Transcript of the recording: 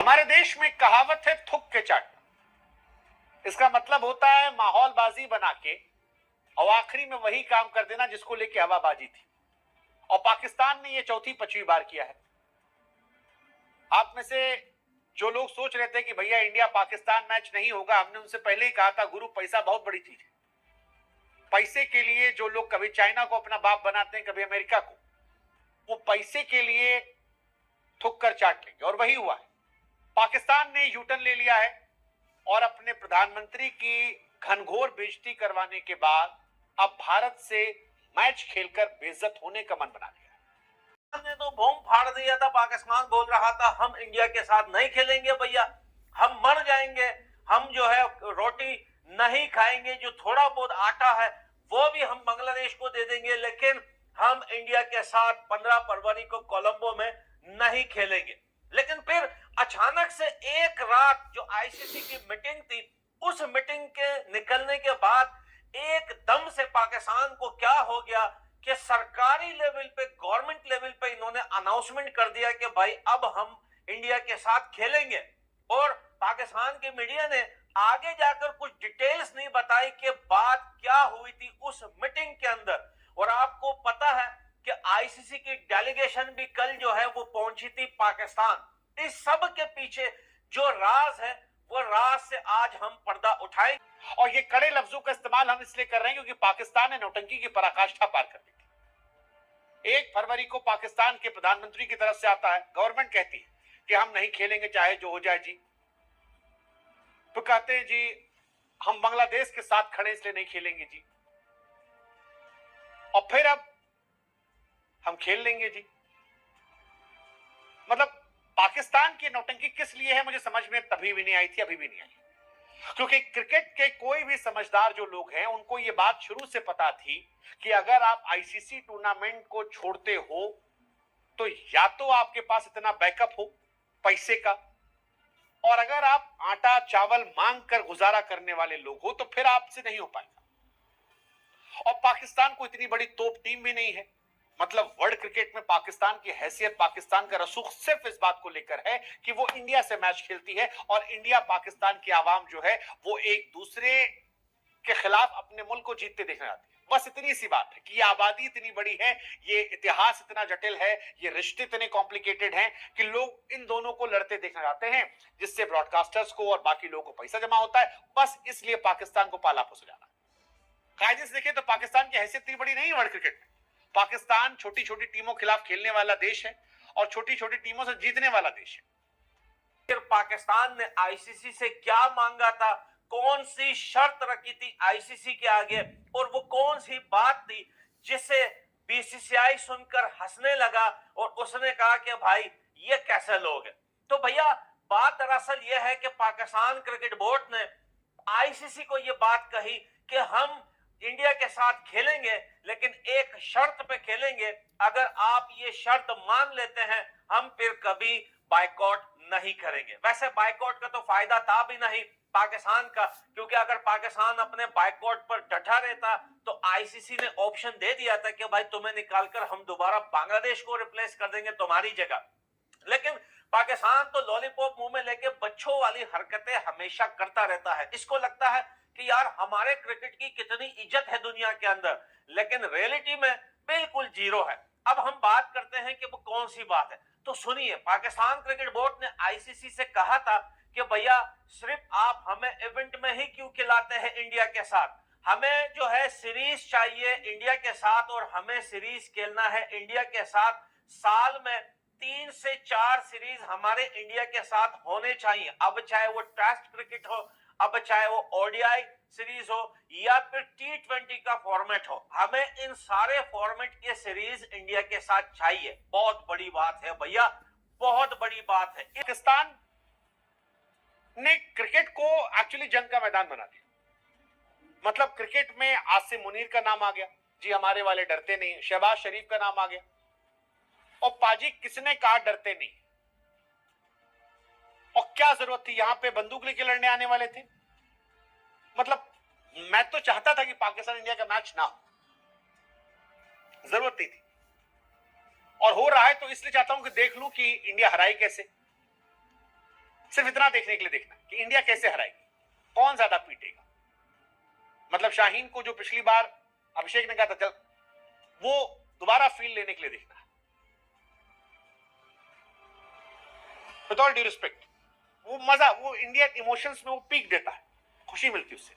हमारे देश में कहावत है थुक के चाटना। इसका मतलब होता है माहौलबाजी बना के और आखिरी में वही काम कर देना जिसको लेके हवाबाजी थी। और पाकिस्तान ने यह चौथी पांचवी बार किया है। आप में से जो लोग सोच रहे थे कि भैया इंडिया पाकिस्तान मैच नहीं होगा, हमने उनसे पहले ही कहा था गुरु पैसा बहुत बड़ी चीज है। पैसे के लिए जो लोग कभी चाइना को अपना बाप बनाते हैं, कभी अमेरिका को, वो पैसे के लिए थुक कर चाट लेंगे और वही हुआ है। पाकिस्तान ने यूटर्न ले लिया है और अपने प्रधानमंत्री की घनघोर बेइज्जती करवाने के बाद अब भारत से मैच खेलकर बेइज्जत होने का मन बना लिया ने तो बम फाड़ दिया था। पाकिस्तान बोल रहा था हम इंडिया के साथ नहीं खेलेंगे भैया, हम मर जाएंगे, हम जो है रोटी नहीं खाएंगे, जो थोड़ा बहुत आटा है वो भी हम बांग्लादेश को दे देंगे, लेकिन हम इंडिया के साथ 15 फरवरी को कोलंबो में नहीं खेलेंगे। लेकिन फिर अचानक से एक रात जो आईसीसी की मीटिंग थी, उस मीटिंग के निकलने के बाद एकदम से पाकिस्तान को क्या हो गया कि सरकारी लेवल पे, गवर्नमेंट लेवल पे इन्होंने अनाउंसमेंट कर दिया कि भाई अब हम इंडिया के साथ खेलेंगे। और पाकिस्तान के मीडिया ने आगे जाकर कुछ डिटेल्स नहीं बताई कि बात क्या हुई थी उस मीटिंग के अंदर। और आपको पता है कि आईसीसी की डेलीगेशन भी कल जो है वो पहुंची थी पाकिस्तान। इस सब के पीछे जो राज है वो राज से आज हम पर्दा उठाएंगे। और ये कड़े लफ्जों का इस्तेमाल हम इसलिए कर रहे हैं क्योंकि पाकिस्तान ने नौटंकी की पराकाष्ठा पार कर दी थी। 1 फरवरी को पाकिस्तान के प्रधानमंत्री की तरफ से आता है, गवर्नमेंट कहती है कि हम नहीं खेलेंगे चाहे जो हो जाए जी। तो कहते हैं जी हम बांग्लादेश के साथ खड़े इसलिए नहीं खेलेंगे जी, और फिर अब हम खेल लेंगे जी। मतलब पाकिस्तान की नौटंकी किस लिए है मुझे समझ में तभी भी नहीं आई थी, अभी भी नहीं आई। क्योंकि क्रिकेट के कोई भी समझदार जो लोग हैं उनको यह बात शुरू से पता थी कि अगर आप आईसीसी टूर्नामेंट को छोड़ते हो तो या तो आपके पास इतना बैकअप हो पैसे का, और अगर आप आटा चावल मांग कर गुजारा करने वाले लोग हो तो फिर आपसे नहीं हो पाएगा। और पाकिस्तान को इतनी बड़ी तोप टीम भी नहीं है। मतलब वर्ल्ड क्रिकेट में पाकिस्तान की हैसियत, पाकिस्तान का रसूख सिर्फ इस बात को लेकर है कि वो इंडिया से मैच खेलती है और इंडिया पाकिस्तान की आवाम जो है वो एक दूसरे के खिलाफ अपने मुल्क को जीतते देखने आती है। बस इतनी सी बात है कि ये आबादी इतनी बड़ी है, ये इतिहास इतना जटिल है, ये रिश्ते इतने कॉम्प्लिकेटेड हैं कि लोग इन दोनों को लड़ते देखना चाहते हैं, जिससे ब्रॉडकास्टर्स को और बाकी लोगों को पैसा जमा होता है। बस इसलिए पाकिस्तान को पाला पोसा जाना। कायदे से देखें तो पाकिस्तान की हैसियत इतनी बड़ी नहीं है वर्ल्ड क्रिकेट में। पाकिस्तान छोटी छोटी टीमों के खिलाफ खेलने वाला देश है और छोटी छोटी टीमों से जीतने वाला देश है। फिर पाकिस्तान ने आईसीसी से क्या मांगा था, कौन सी शर्त रखी थी आईसीसी के आगे, और वो कौन सी बात थी जिससे बीसीसीआई सुनकर हंसने लगा और उसने कहा कि भाई ये कैसे लोग हैं। तो भैया बात दरअसल ये है कि पाकिस्तान क्रिकेट बोर्ड ने आईसीसी को ये बात कही कि हम इंडिया के साथ खेलेंगे लेकिन एक शर्त पे खेलेंगे, अगर आप ये शर्त मान लेते हैं हम फिर कभी बायकॉट नहीं करेंगे। वैसे बायकॉट का तो फायदा था भी नहीं पाकिस्तान का, क्योंकि अगर पाकिस्तान अपने बायकॉट पर डटा रहता तो आईसीसी ने ऑप्शन दे दिया था कि भाई तुम्हें निकालकर हम दोबारा बांग्लादेश को रिप्लेस कर देंगे तुम्हारी जगह। लेकिन पाकिस्तान तो लॉलीपॉप मुंह में लेके बच्चों वाली हरकतें हमेशा करता रहता है। इसको लगता है कि यार हमारे क्रिकेट की कितनी इज्जत है दुनिया के अंदर, लेकिन रियलिटी में बिल्कुल जीरो है। अब हम बात करते हैं कि वो कौन सी बात है, तो सुनिए। पाकिस्तान क्रिकेट बोर्ड ने आईसीसी से कहा था कि भैया सिर्फ आप हमें इवेंट में ही क्यों खिलाते हैं इंडिया के साथ, हमें जो है सीरीज चाहिए इंडिया के साथ, और हमें सीरीज खेलना है इंडिया के साथ। साल में 3 से 4 सीरीज हमारे इंडिया के साथ होने चाहिए, अब चाहे वो टेस्ट क्रिकेट हो, अब चाहे वो ओडीआई सीरीज हो या फिर टी20 का फॉर्मेट हो, हमें इन सारे फॉर्मेट के सीरीज इंडिया के साथ चाहिए। बहुत बड़ी बात है भैया, बहुत बड़ी बात है। पाकिस्तान ने क्रिकेट को एक्चुअली जंग का मैदान बना दिया। मतलब क्रिकेट में आसिम मुनीर का नाम आ गया, जी हमारे वाले डरते नहीं। शहबाज शरीफ का नाम आ गया, और पाजी किसने कहा डरते नहीं, और क्या जरूरत थी, यहां पे बंदूक लेके लड़ने आने वाले थे। मतलब मैं तो चाहता था कि पाकिस्तान इंडिया का मैच ना हो, जरूरत नहीं थी, और हो रहा है तो इसलिए चाहता हूं कि देख लूं कि इंडिया हराई कैसे। सिर्फ इतना देखने के लिए देखना कि इंडिया कैसे हराएगी, कौन ज्यादा पीटेगा। मतलब शाहीन को जो पिछली बार अभिषेक ने कहा था चल, वो दोबारा फील लेने के लिए देखना है। विद ऑल ड्यू रिस्पेक्ट, वो मजा, वो इंडियन इमोशंस में वो पीक देता है, खुशी मिलती है उससे।